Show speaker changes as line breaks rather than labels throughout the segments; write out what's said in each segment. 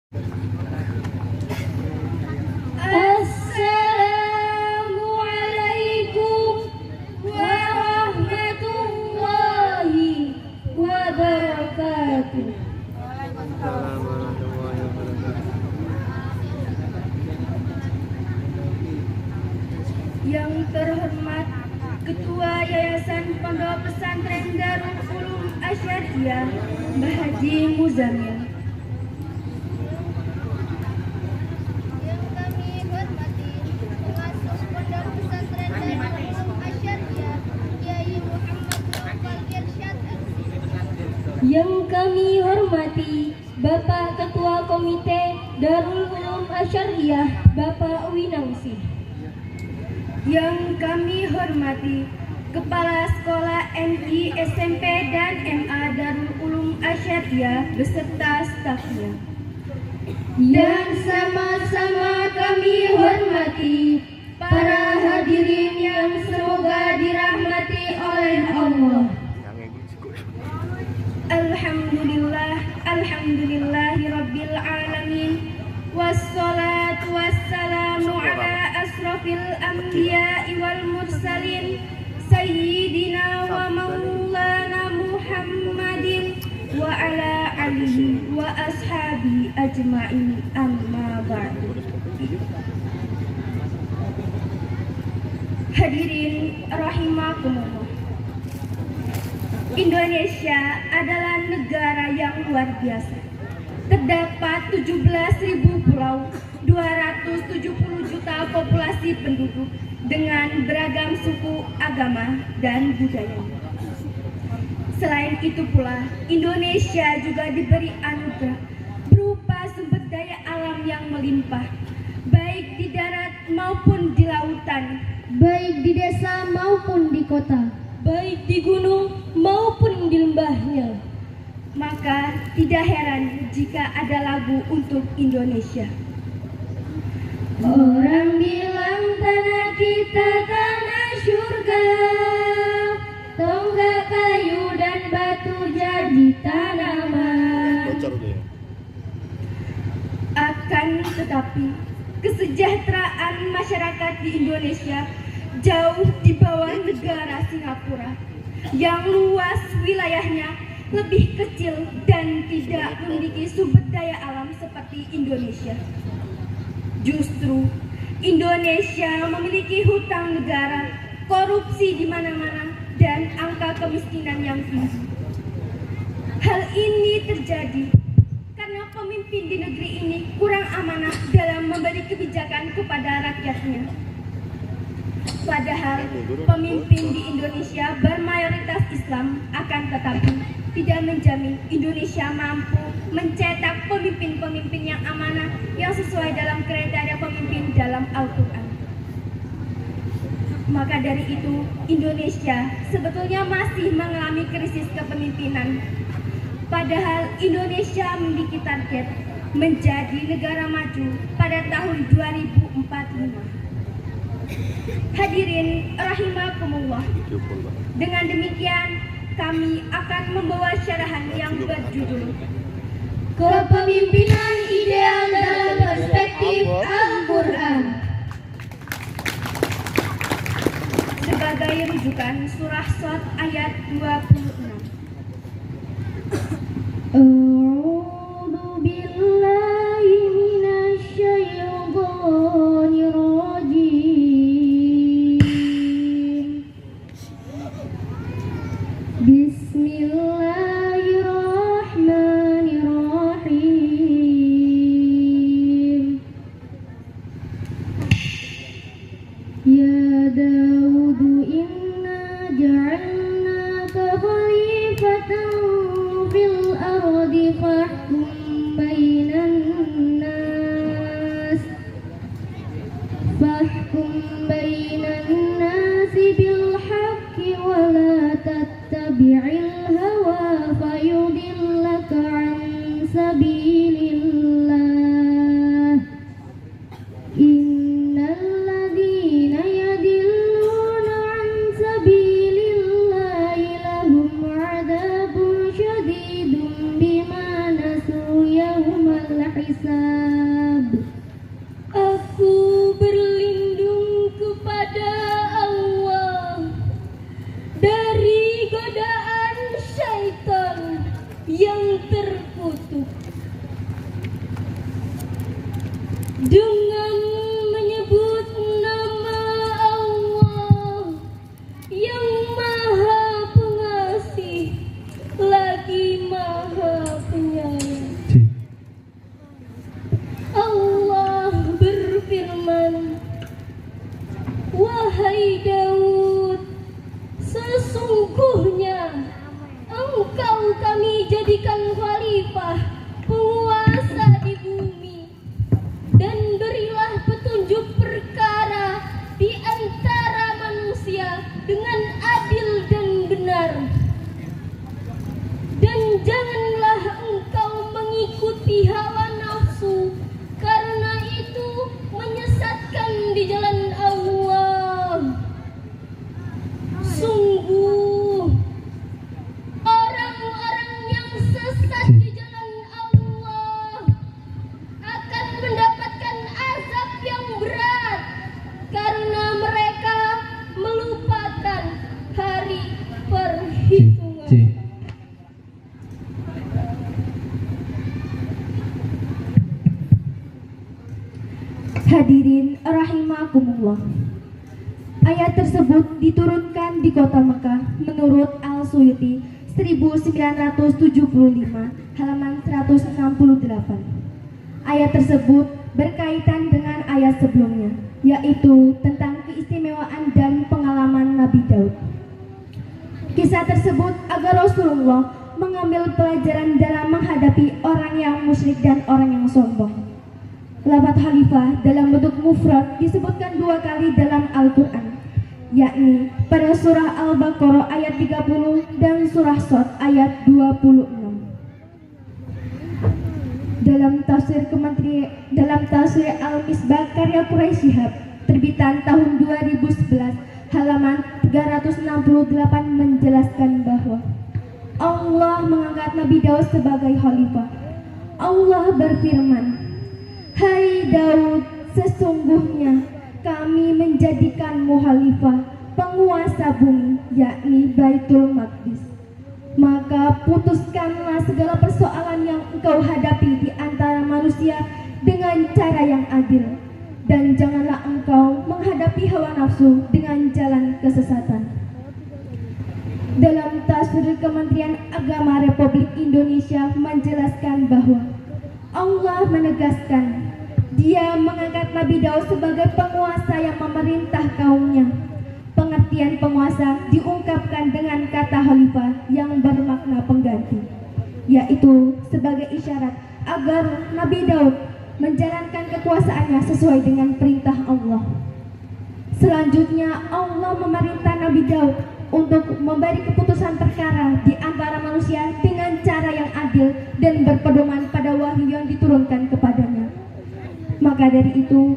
Assalamualaikum warahmatullahi wabarakatuh. Yang terhormat Ketua Yayasan Pondok Pesantren Darul Ulum Asyariah Mbah Haji Muzamil.
Yang kami hormati Pengasuh Pondok Pesantren Darul Ulum Asyariah Kiai Muhammad Naufal Irsyad MC.
Yang kami hormati Bapak Ketua Komite Darul Ulum Asyariah Bapak Winangsi. Yang kami hormati Kepala Sekolah MI SMP dan MA Darul Ulum Asyariah beserta stafnya. Dan sama-sama kami hormati para hadirin yang semoga dirahmati oleh Allah. Alhamdulillahirabbil alamin. Wassalatu wassalamu ala asrafil anbiya'i wal mursalin sayyidina wa maulana Muhammadin wa ala alihi wa ashabi ajma'in, amma ba'du. Hadirin rahimakumullah. Indonesia adalah negara yang luar biasa. Terdapat 17.000 pulau, 270 juta populasi penduduk dengan beragam suku, agama, dan budaya. Selain itu pula, Indonesia juga diberi anugerah berupa sumber daya alam yang melimpah, baik di darat maupun di lautan, baik di desa maupun di kota, baik di gunung maupun di lembahnya. Maka tidak heran jika ada lagu untuk Indonesia. Orang bilang tanah kita tanah surga, tonggak kayu dan batu jadi tanaman. Akan tetapi kesejahteraan masyarakat di Indonesia jauh di bawah negara Singapura yang luas wilayahnya lebih kecil dan tidak memiliki sumber daya alam seperti Indonesia. Justru Indonesia memiliki hutang negara, korupsi di mana-mana, dan angka kemiskinan yang tinggi. Hal ini terjadi karena pemimpin di negeri ini kurang amanah dalam memberi kebijakan kepada rakyatnya. Padahal pemimpin di Indonesia bermayoritas Islam, akan tetapi tidak menjamin Indonesia mampu mencetak pemimpin-pemimpin yang amanah yang sesuai dalam kriteria pemimpin dalam Al-Quran. Maka dari itu, Indonesia sebetulnya masih mengalami krisis kepemimpinan. Padahal Indonesia memiliki target menjadi negara maju pada tahun 2045. Hadirin rahimakumullah. Dengan demikian kami akan membawa syarahan yang berjudul Kepemimpinan Ideal dalam Perspektif Al-Quran. Sebagai rujukan surah Shad ayat 26. A'udzu billahi minasy syaithanir rajim. Bismillahirrahmanirrahim. Ya Dawud inna ja'alnaka dengan menyebut nama Allah yang Maha Pengasih lagi Maha Penyayang. Allah berfirman, "Wahai Daud, sesungguhnya engkau kami jadikan khalifah, penguasa di bumi, dan berilah petunjuk perkara di antara manusia dengan adil dan benar. Dan janganlah engkau mengikuti hawa nafsu, karena itu menyesatkan di jalan Allah. Sungguh orang-orang yang sesat di jalan Allah akan mendapatkan azab yang berat karena mereka melupakan hari perhitungan." Hadirin rahimakumullah. Ayat tersebut diturunkan di kota Mekah menurut Al-Suyuti 1975 halaman 168. Ayat tersebut berkaitan dengan ayat sebelumnya, yaitu tentang keistimewaan dan pengalaman Nabi Daud. Kisah tersebut agar Rasulullah mengambil pelajaran dalam menghadapi orang yang musyrik dan orang yang sombong. Lafaz khalifah dalam bentuk mufrad disebutkan 2 kali dalam Al-Quran, yakni pada surah Al-Baqarah ayat 30 dan surah Shad ayat 26. Dalam tafsir Al-Misbah karya Quraisy Shihab terbitan tahun 2011 halaman 368 menjelaskan bahwa Allah mengangkat Nabi Daud sebagai khalifah. Allah berfirman, "Hai Daud, sesungguhnya kami menjadikanmu khalifah, penguasa bumi, yakni Baitul Maqdis. Maka putuskanlah segala persoalan yang engkau hadapi di antara manusia dengan cara yang adil, dan janganlah engkau menghadapi hawa nafsu dengan jalan kesesatan." Dalam tafsir Kementerian Agama Republik Indonesia menjelaskan bahwa Allah menegaskan Dia mengangkat Nabi Daud sebagai penguasa yang memerintah kaumnya. Pengertian penguasa diungkapkan dengan kata khalifah yang bermakna pengganti, yaitu sebagai isyarat agar Nabi Daud menjalankan kekuasaannya sesuai dengan perintah Allah. Selanjutnya Allah memerintah Nabi Daud untuk memberi keputusan perkara di antara manusia dengan cara yang adil dan berpedoman pada wahyu yang diturunkan kepadanya. Maka dari itu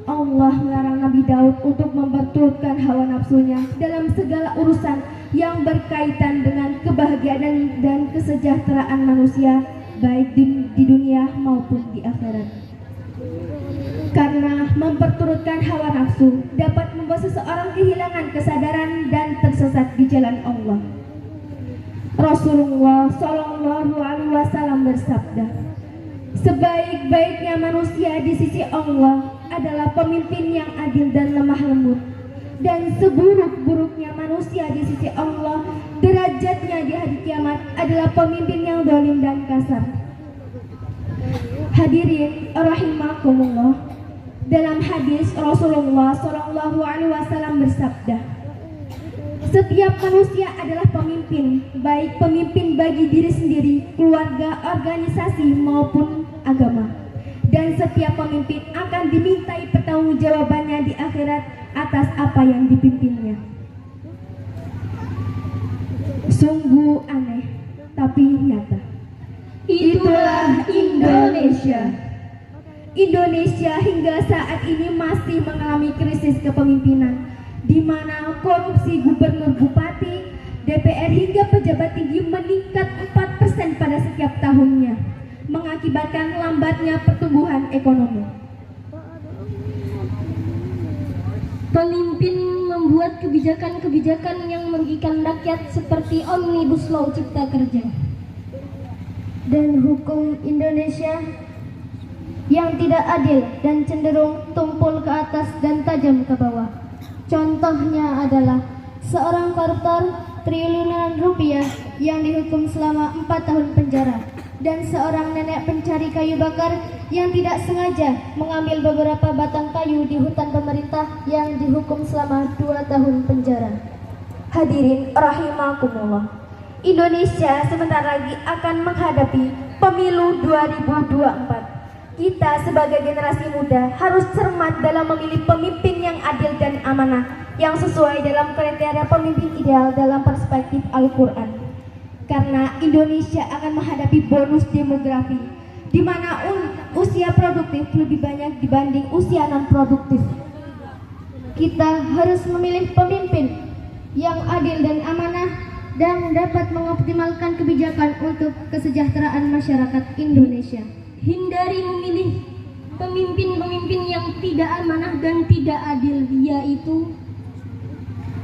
Allah melarang Nabi Daud untuk memperturutkan hawa nafsunya dalam segala urusan yang berkaitan dengan kebahagiaan dan kesejahteraan manusia, baik di dunia maupun di akhirat. Karena memperturutkan hawa nafsu dapat membuat seseorang kehilangan kesadaran dan tersesat di jalan Allah. Rasulullah Shallallahu Alaihi Wasallam bersabda, "Sebaik-baiknya manusia di sisi Allah adalah pemimpin yang adil dan lemah lembut, dan seburuk-buruknya manusia di sisi Allah derajatnya di hari kiamat adalah pemimpin yang zalim dan kasar." Hadirin rahimakumullah, dalam hadis Rasulullah Shallallahu Alaihi Wasallam bersabda, "Setiap manusia adalah pemimpin, baik pemimpin bagi diri sendiri, keluarga, organisasi maupun agama. Dan setiap pemimpin akan dimintai pertanggungjawabannya di akhirat atas apa yang dipimpinnya." Sungguh aneh, tapi nyata. Itulah Indonesia. Indonesia hingga saat ini masih mengalami krisis kepemimpinan, di mana korupsi gubernur, bupati, DPR hingga pejabat tinggi meningkat 4% pada setiap tahunnya, mengakibatkan lambatnya pertumbuhan ekonomi. Pemimpin membuat kebijakan-kebijakan yang merugikan rakyat seperti Omnibus Law Cipta Kerja dan hukum Indonesia
yang tidak adil dan cenderung tumpul ke atas dan tajam ke bawah. Contohnya adalah seorang koruptor triliunan rupiah yang dihukum selama 4 tahun penjara, dan seorang nenek pencari kayu bakar yang tidak sengaja mengambil beberapa batang kayu di hutan pemerintah yang dihukum selama 2 tahun penjara.
Hadirin rahimakumullah, Indonesia sebentar lagi akan menghadapi pemilu 2024. Kita sebagai generasi muda harus cermat dalam memilih pemimpin yang adil dan amanah, yang sesuai dalam kriteria pemimpin ideal dalam perspektif Al-Quran. Karena Indonesia akan menghadapi bonus demografi, di mana usia produktif lebih banyak dibanding usia non-produktif.
Kita harus memilih pemimpin yang adil dan amanah dan dapat mengoptimalkan kebijakan untuk kesejahteraan masyarakat Indonesia.
Hindari memilih pemimpin-pemimpin yang tidak amanah dan tidak adil, yaitu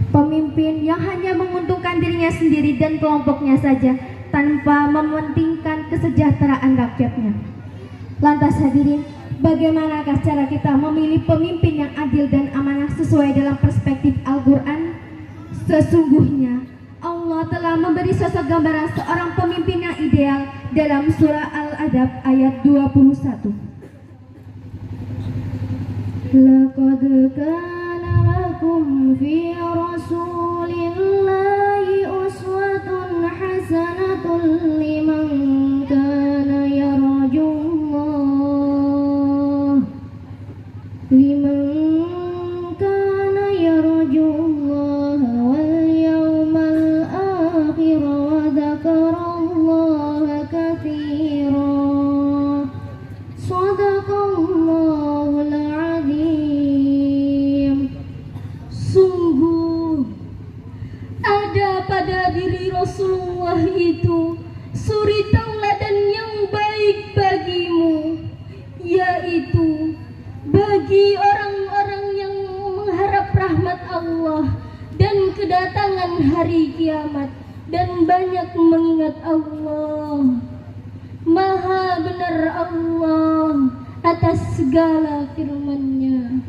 pemimpin yang hanya menguntungkan dirinya sendiri dan kelompoknya saja tanpa mementingkan kesejahteraan rakyatnya. Lantas hadirin, bagaimanakah cara kita memilih pemimpin yang adil dan amanah sesuai dalam perspektif Al-Quran? Sesungguhnya Allah telah memberi sosok gambaran seorang pemimpin yang ideal dalam surah Al-Adab ayat 21.
Laqad kana lakum fi rasulillahi uswatun hasanatun liman kana yarjullah wal yawmal akhir wa dzakarallaha katsira. Shadaqallahul adzim.
sungguh ada pada diri Rasulullah itu suri tauladan yang baik bagimu, yaitu bagi orang-orang yang mengharap rahmat Allah dan kedatangan hari kiamat dan banyak mengingat Allah. Maha benar Allah atas segala firman-Nya.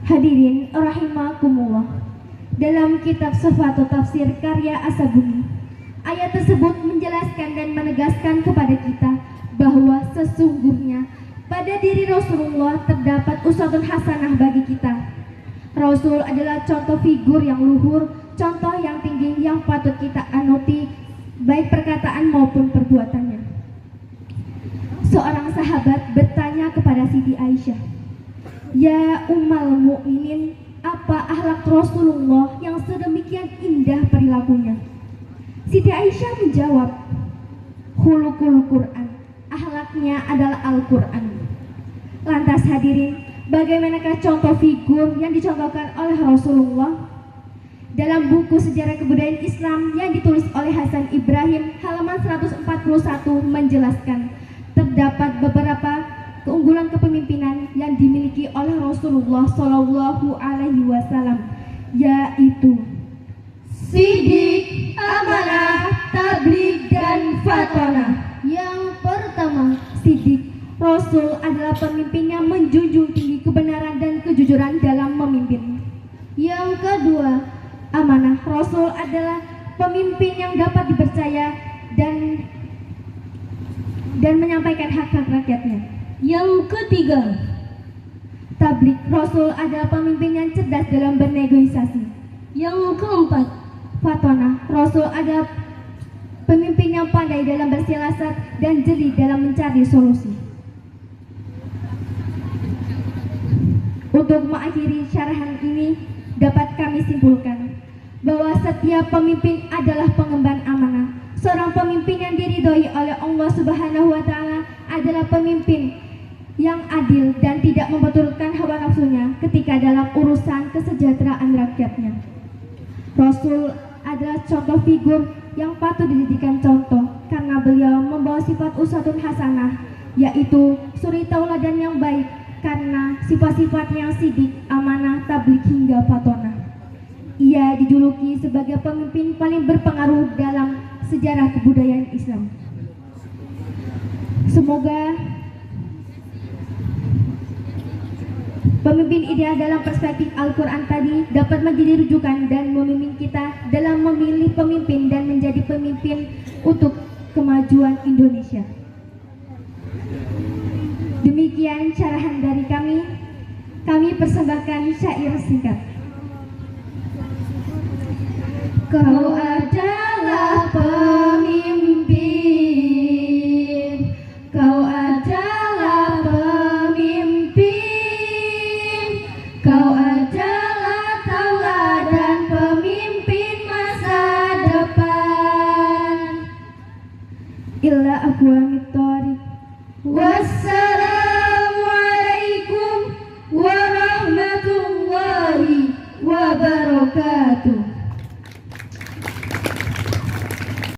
Hadirin rahimakumullah, dalam kitab Sifatul Tafsir karya As-Sabuni, ayat tersebut menjelaskan dan menegaskan kepada kita bahwa sesungguhnya pada diri Rasulullah terdapat uswatun hasanah bagi kita. Rasul adalah contoh figur yang luhur, contoh yang tinggi yang patut kita anuti, baik perkataan maupun perbuatannya. Seorang sahabat bertanya kepada Siti Aisyah, "Ya Ummal Mukminin, apa akhlak Rasulullah yang sedemikian indah perilakunya?" Siti Aisyah menjawab, "Khuluqul Quran, akhlaknya adalah Al-Quran." Lantas hadirin, bagaimanakah contoh figur yang dicontohkan oleh Rasulullah? Dalam buku Sejarah Kebudayaan Islam yang ditulis oleh Hasan Ibrahim halaman 141 menjelaskan terdapat beberapa keunggulan kepemimpinan yang dimiliki oleh Rasulullah Shallallahu Alaihi Wasallam, yaitu sidik, amanah, tabligh, dan fatonah.
Yang pertama,
sidik. Rasul adalah pemimpin yang menjunjung tinggi kebenaran dan kejujuran dalam memimpin.
Yang kedua,
amanah. Rasul adalah pemimpin yang dapat dipercaya dan menyampaikan hak-hak rakyatnya.
Yang ketiga,
tabligh. Rasul adalah pemimpin yang cerdas dalam bernegosiasi.
Yang keempat,
fatonah. Rasul adalah pemimpin yang pandai dalam bersiasat dan jeli dalam mencari solusi. Untuk mengakhiri syarahan ini, dapat kami simpulkan bahwa setiap pemimpin adalah pengemban amanah. Seorang pemimpin yang diridhoi oleh Allah Subhanahu wa Ta'ala adalah pemimpin yang adil dan tidak memperturutkan hawa nafsunya ketika dalam urusan kesejahteraan rakyatnya. Rasul adalah contoh figur yang patut dijadikan contoh karena beliau membawa sifat uswatun hasanah, yaitu suri tauladan yang baik karena sifat-sifatnya yang sidik, amanah, tabligh hingga fatonah. Ia dijuluki sebagai pemimpin paling berpengaruh dalam sejarah kebudayaan Islam. Semoga Pemimpin ideal dalam perspektif Al-Quran tadi dapat menjadi rujukan dan membimbing kita dalam memilih pemimpin dan menjadi pemimpin untuk kemajuan Indonesia. Demikian carahan dari kami persembahkan syair singkat. Kau